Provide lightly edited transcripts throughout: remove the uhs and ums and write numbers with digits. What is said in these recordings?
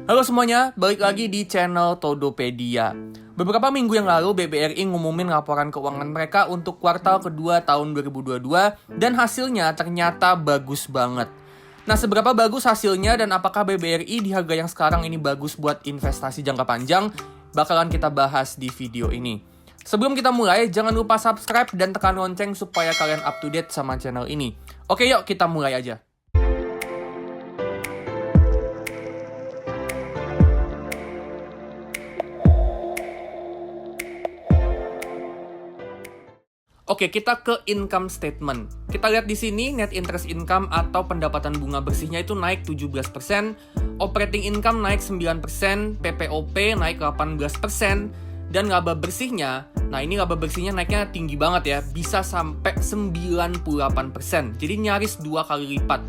Halo semuanya, balik lagi di channel Todopedia. Beberapa minggu yang lalu BBRI ngumumin laporan keuangan mereka untuk kuartal kedua tahun 2022 dan hasilnya ternyata bagus banget. Nah, seberapa bagus hasilnya dan apakah BBRI di harga yang sekarang ini bagus buat investasi jangka panjang, bakalan kita bahas di video ini. Sebelum kita mulai, jangan lupa subscribe dan tekan lonceng supaya kalian up to date sama channel ini. Oke, yuk kita mulai aja. Oke, kita ke income statement. Kita lihat di sini net interest income atau pendapatan bunga bersihnya itu naik 17%, operating income naik 9%, PPOP naik 18%, dan laba bersihnya, nah ini laba bersihnya naiknya tinggi banget ya, bisa sampai 98%. Jadi nyaris 2 kali lipat.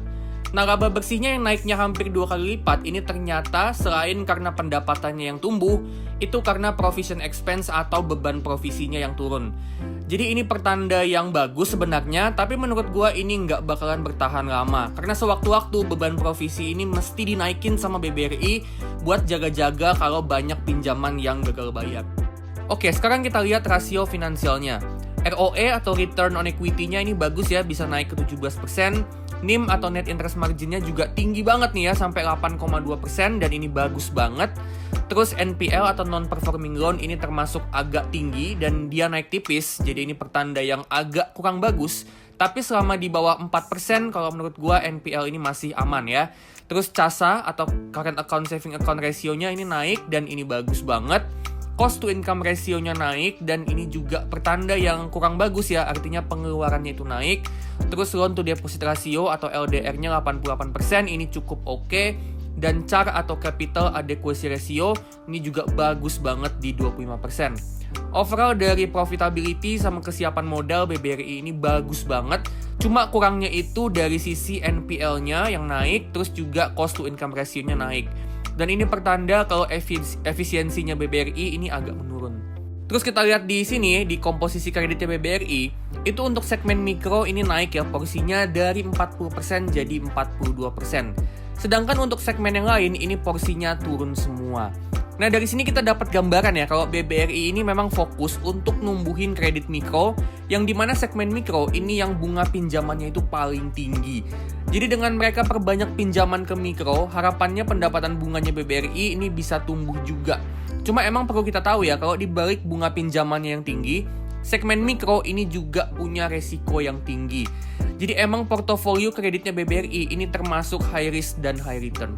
Nah, laba bersihnya yang naiknya hampir 2 kali lipat ini ternyata selain karena pendapatannya yang tumbuh, itu karena provision expense atau beban provisinya yang turun. Jadi ini pertanda yang bagus sebenarnya, tapi menurut gua ini nggak bakalan bertahan lama. Karena sewaktu-waktu beban provisi ini mesti dinaikin sama BBRI buat jaga-jaga kalau banyak pinjaman yang gagal bayar. Oke, sekarang kita lihat rasio finansialnya. ROE atau return on equity-nya ini bagus ya, bisa naik ke 17%. NIM atau net interest margin-nya juga tinggi banget nih ya, sampai 8,2% dan ini bagus banget. Terus NPL atau non-performing loan ini termasuk agak tinggi dan dia naik tipis, jadi ini pertanda yang agak kurang bagus. Tapi selama di bawah 4%, kalau menurut gua NPL ini masih aman ya. Terus CASA atau current account saving account ratio-nya ini naik dan ini bagus banget. Cost to income ratio-nya naik dan ini juga pertanda yang kurang bagus ya, artinya pengeluarannya itu naik. Terus loan to deposit ratio atau LDR-nya 88%, ini cukup oke. Dan CAR atau capital adequacy ratio ini juga bagus banget di 25%. Overall dari profitability sama kesiapan modal BBRI ini bagus banget. Cuma kurangnya itu dari sisi NPL-nya yang naik, terus juga cost to income ratio-nya naik. Dan ini pertanda kalau efisiensinya BBRI ini agak menurun. Terus kita lihat di sini, di komposisi kreditnya BBRI, itu untuk segmen mikro ini naik ya, porsinya dari 40% jadi 42%. Sedangkan untuk segmen yang lain, ini porsinya turun semua. Nah, dari sini kita dapat gambaran ya, kalau BBRI ini memang fokus untuk numbuhin kredit mikro, yang dimana segmen mikro ini yang bunga pinjamannya itu paling tinggi. Jadi dengan mereka perbanyak pinjaman ke mikro, harapannya pendapatan bunganya BBRI ini bisa tumbuh juga. Cuma emang perlu kita tahu ya, kalau dibalik bunga pinjamannya yang tinggi, segmen mikro ini juga punya resiko yang tinggi. Jadi emang portofolio kreditnya BBRI ini termasuk high risk dan high return.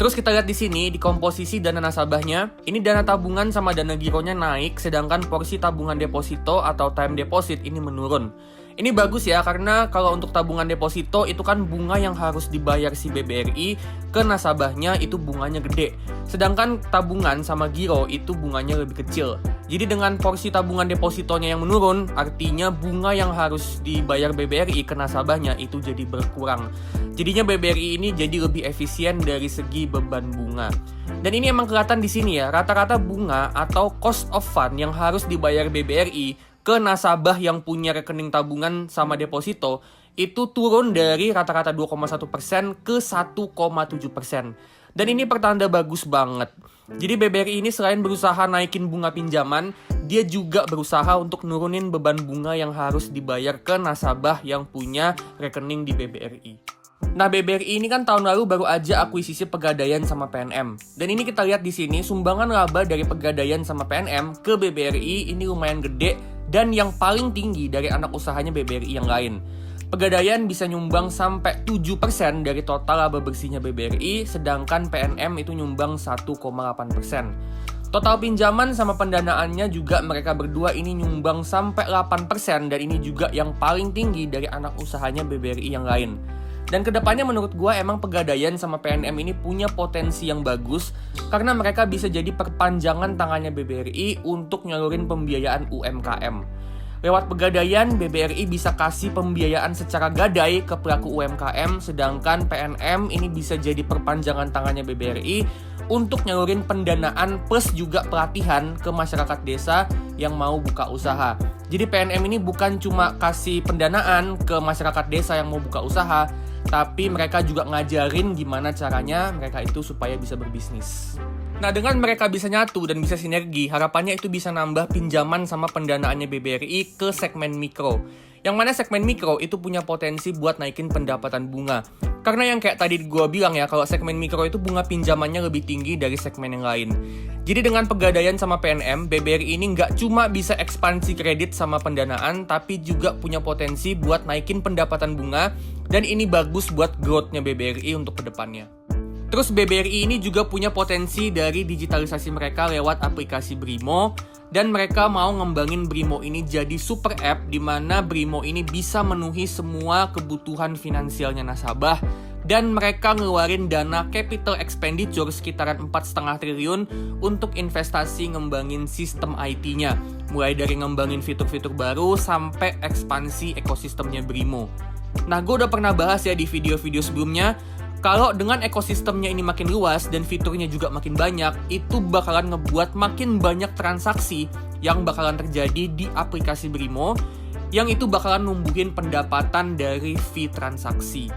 Terus kita lihat di sini, di komposisi dana nasabahnya, ini dana tabungan sama dana gironya naik, sedangkan porsi tabungan deposito atau time deposit ini menurun. Ini bagus ya, karena kalau untuk tabungan deposito itu kan bunga yang harus dibayar si BBRI ke nasabahnya itu bunganya gede. Sedangkan tabungan sama giro itu bunganya lebih kecil. Jadi dengan porsi tabungan depositonya yang menurun, artinya bunga yang harus dibayar BBRI ke nasabahnya itu jadi berkurang. Jadinya BBRI ini jadi lebih efisien dari segi beban bunga. Dan ini emang kelihatan di sini ya, rata-rata bunga atau cost of fund yang harus dibayar BBRI ke nasabah yang punya rekening tabungan sama deposito itu turun dari rata-rata 2,1% ke 1,7%. Dan ini pertanda bagus banget. Jadi BBRI ini selain berusaha naikin bunga pinjaman, dia juga berusaha untuk nurunin beban bunga yang harus dibayar ke nasabah yang punya rekening di BBRI. Nah, BBRI ini kan tahun lalu baru aja akuisisi Pegadaian sama PNM. Dan ini kita lihat di sini, sumbangan laba dari Pegadaian sama PNM ke BBRI ini lumayan gede dan yang paling tinggi dari anak usahanya BBRI yang lain. Pegadaian bisa nyumbang sampai 7% dari total laba bersihnya BBRI, sedangkan PNM itu nyumbang 1,8%. Total pinjaman sama pendanaannya juga mereka berdua ini nyumbang sampai 8% dan ini juga yang paling tinggi dari anak usahanya BBRI yang lain. Dan kedepannya menurut gue emang Pegadaian sama PNM ini punya potensi yang bagus karena mereka bisa jadi perpanjangan tangannya BBRI untuk nyalurin pembiayaan UMKM. Lewat Pegadaian, BBRI bisa kasih pembiayaan secara gadai ke pelaku UMKM, sedangkan PNM ini bisa jadi perpanjangan tangannya BBRI untuk nyalurin pendanaan plus juga pelatihan ke masyarakat desa yang mau buka usaha. Jadi PNM ini bukan cuma kasih pendanaan ke masyarakat desa yang mau buka usaha, tapi mereka juga ngajarin gimana caranya mereka itu supaya bisa berbisnis. Nah, dengan mereka bisa nyatu dan bisa sinergi, harapannya itu bisa nambah pinjaman sama pendanaannya BBRI ke segmen mikro. Yang mana segmen mikro itu punya potensi buat naikin pendapatan bunga. Karena yang kayak tadi gue bilang ya, kalau segmen mikro itu bunga pinjamannya lebih tinggi dari segmen yang lain. Jadi dengan pegadaian sama PNM, BBRI ini nggak cuma bisa ekspansi kredit sama pendanaan, tapi juga punya potensi buat naikin pendapatan bunga, dan ini bagus buat growth-nya BBRI untuk kedepannya. Terus BBRI ini juga punya potensi dari digitalisasi mereka lewat aplikasi Brimo, dan mereka mau ngembangin Brimo ini jadi super app di mana Brimo ini bisa memenuhi semua kebutuhan finansialnya nasabah, dan mereka ngeluarin dana capital expenditure sekitaran 4,5 triliun untuk investasi ngembangin sistem IT-nya, mulai dari ngembangin fitur-fitur baru sampai ekspansi ekosistemnya Brimo. Nah, gue udah pernah bahas ya di video-video sebelumnya, kalau dengan ekosistemnya ini makin luas dan fiturnya juga makin banyak, itu bakalan ngebuat makin banyak transaksi yang bakalan terjadi di aplikasi Brimo, yang itu bakalan numbuhin pendapatan dari fee transaksi.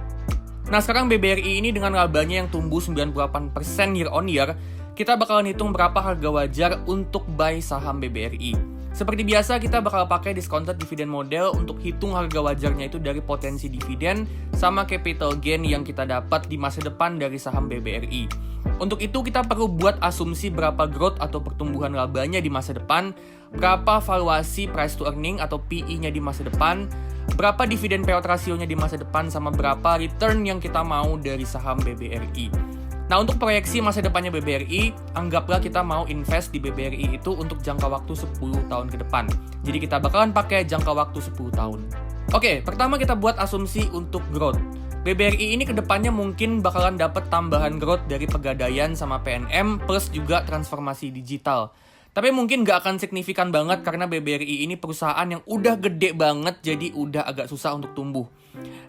Nah, sekarang BBRI ini dengan labanya yang tumbuh 98% year on year, kita bakalan hitung berapa harga wajar untuk buy saham BBRI. Seperti biasa, kita bakal pakai discounted dividend model untuk hitung harga wajarnya itu dari potensi dividen sama capital gain yang kita dapat di masa depan dari saham BBRI. Untuk itu, kita perlu buat asumsi berapa growth atau pertumbuhan labanya di masa depan, berapa valuasi price to earning atau PE-nya di masa depan, berapa dividen payout ratio-nya di masa depan, sama berapa return yang kita mau dari saham BBRI. Nah, untuk proyeksi masa depannya BBRI, anggaplah kita mau invest di BBRI itu untuk jangka waktu 10 tahun ke depan. Jadi kita bakalan pakai jangka waktu 10 tahun. Oke, pertama kita buat asumsi untuk growth. BBRI ini kedepannya mungkin bakalan dapat tambahan growth dari pegadaian sama PNM plus juga transformasi digital. Tapi mungkin nggak akan signifikan banget karena BBRI ini perusahaan yang udah gede banget, jadi udah agak susah untuk tumbuh.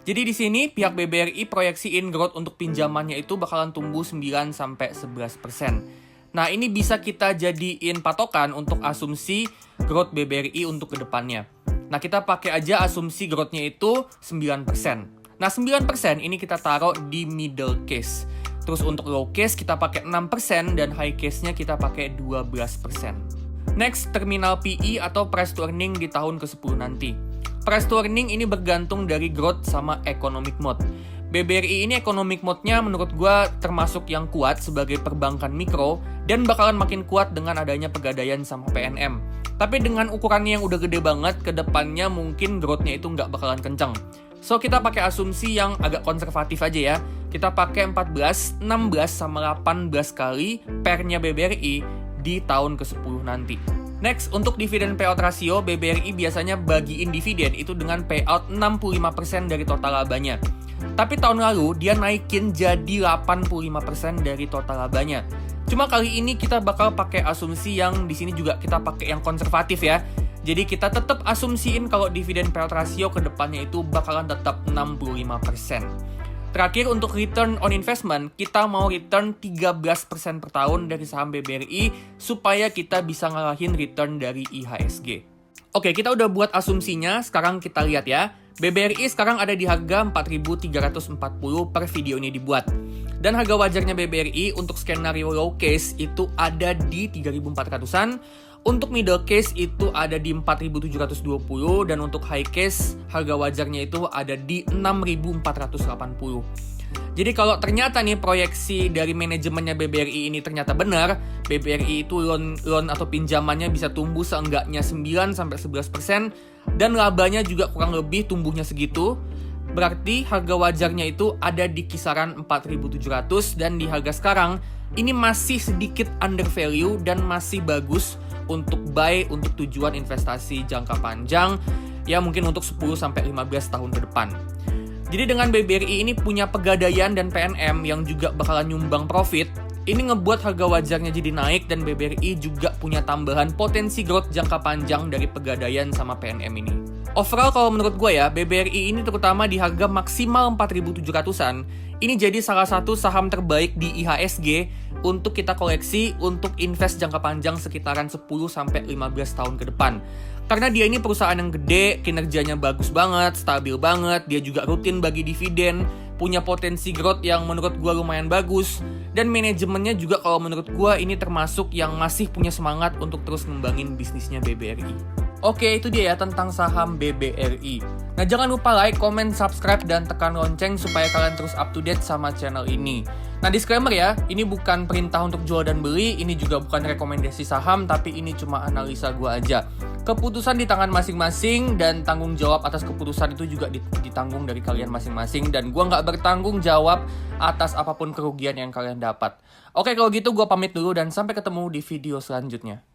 Jadi di sini pihak BBRI proyeksiin growth untuk pinjamannya itu bakalan tumbuh 9-11%. Nah, ini bisa kita jadiin patokan untuk asumsi growth BBRI untuk kedepannya. Nah, kita pakai aja asumsi growth-nya itu 9%. Nah, 9% ini kita taruh di middle case. Terus untuk low case kita pakai 6% dan high case-nya kita pakai 12%. Next, terminal PE atau price to earning di tahun ke-10 nanti. Price to earning ini bergantung dari growth sama economic mode. BBRI ini economic mode-nya menurut gue termasuk yang kuat sebagai perbankan mikro dan bakalan makin kuat dengan adanya pegadaian sama PNM. Tapi dengan ukurannya yang udah gede banget, kedepannya mungkin growth-nya itu nggak bakalan kenceng. So, kita pakai asumsi yang agak konservatif aja ya. Kita pakai 14, 16, sama 18 kali PER-nya BBRI di tahun ke-10 nanti. Next, untuk dividen payout ratio, BBRI biasanya bagiin dividen itu dengan payout 65% dari total labanya. Tapi tahun lalu, dia naikin jadi 85% dari total labanya. Cuma kali ini kita bakal pakai asumsi yang di sini juga kita pakai yang konservatif ya. Jadi kita tetap asumsiin kalau dividen payout ratio ke depannya itu bakalan tetap 65%. Terakhir, untuk return on investment, kita mau return 13% per tahun dari saham BBRI supaya kita bisa ngalahin return dari IHSG. Oke, kita udah buat asumsinya, sekarang kita lihat ya. BBRI sekarang ada di harga 4.340 per video ini dibuat. Dan harga wajarnya BBRI untuk skenario low case itu ada di 3.400-an. Untuk middle case itu ada di 4.720 dan untuk high case harga wajarnya itu ada di 6.480. Jadi kalau ternyata nih proyeksi dari manajemennya BBRI ini ternyata benar, BBRI itu loan atau pinjamannya bisa tumbuh seenggaknya 9-11% dan labanya juga kurang lebih tumbuhnya segitu, berarti harga wajarnya itu ada di kisaran 4.700 dan di harga sekarang ini masih sedikit under value dan masih bagus untuk buy untuk tujuan investasi jangka panjang ya mungkin untuk 10-15 tahun ke depan. Jadi dengan BBRI ini punya pegadaian dan PNM yang juga bakalan nyumbang profit, ini ngebuat harga wajarnya jadi naik dan BBRI juga punya tambahan potensi growth jangka panjang dari pegadaian sama PNM ini. Overall kalau menurut gue ya, BBRI ini terutama di harga maksimal 4.700-an, ini jadi salah satu saham terbaik di IHSG untuk kita koleksi untuk invest jangka panjang sekitaran 10-15 tahun ke depan. Karena dia ini perusahaan yang gede, kinerjanya bagus banget, stabil banget, dia juga rutin bagi dividen, punya potensi growth yang menurut gue lumayan bagus. Dan manajemennya juga kalau menurut gue ini termasuk yang masih punya semangat untuk terus ngembangin bisnisnya BBRI. Oke, itu dia ya tentang saham BBRI. Nah, jangan lupa like, comment, subscribe, dan tekan lonceng supaya kalian terus up to date sama channel ini. Nah, disclaimer ya, ini bukan perintah untuk jual dan beli, ini juga bukan rekomendasi saham, tapi ini cuma analisa gue aja. Keputusan di tangan masing-masing, dan tanggung jawab atas keputusan itu juga ditanggung dari kalian masing-masing, dan gue nggak bertanggung jawab atas apapun kerugian yang kalian dapat. Oke, kalau gitu gue pamit dulu, dan sampai ketemu di video selanjutnya.